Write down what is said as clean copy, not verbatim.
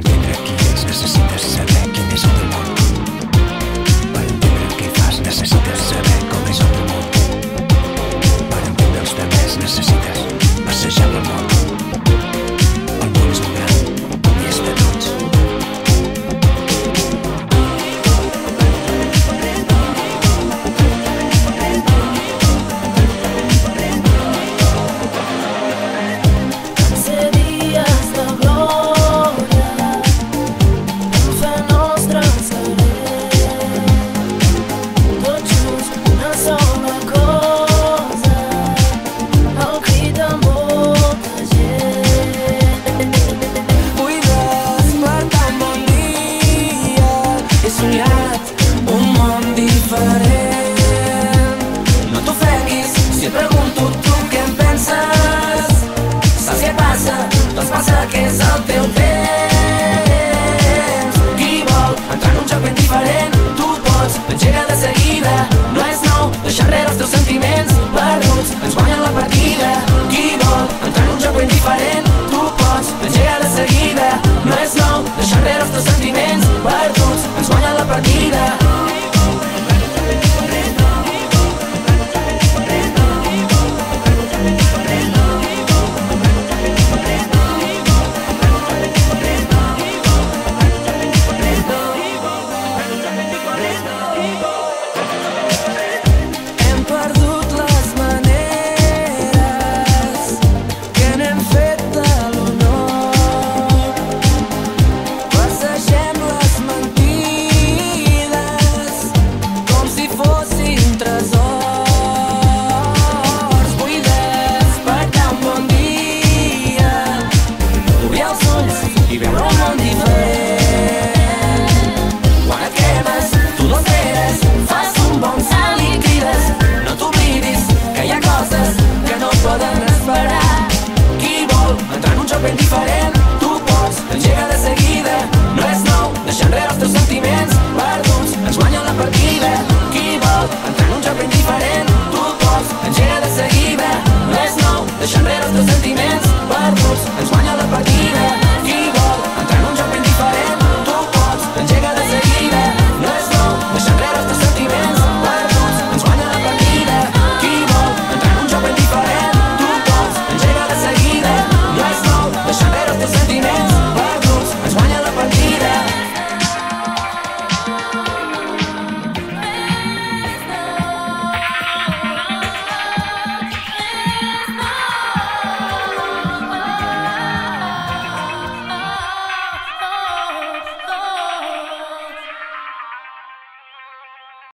entendre qui ets necessites saber quin és el teu món. Per entendre què fas necessites saber com és el teu món. Per entendre els demés necessites passejar pel món. El món és molt gran i és de tots. No t'ofeguis si et pregunto tu què en penses. Saps què passa? Doncs passa que és el teu temps. Qui vol entrar en un joc ben diferent? Tu pots, engega de seguida. No és nou, deixar enrere els teus sentiments perduts, ens guanyen la partida. Qui vol entrar en un joc ben diferent? Tu pots, engega de seguida. No és nou, deixar enrere els teus sentiments perduts, ens guanyen la partida. I veure un món diferent. Quan et cremes, tu no esperes, fas un bon salt i crides. No t'oblidis que hi ha coses que no poden esperar. Qui vol entrar en un joc ben diferent? Tu pots, engega de seguida. No és nou, deixar enrere els teus sentiments perduts, ens guanyen la partida. Qui vol entrar en un joc ben diferent? Tu pots, engega de seguida. No és nou, deixar enrere els teus sentiments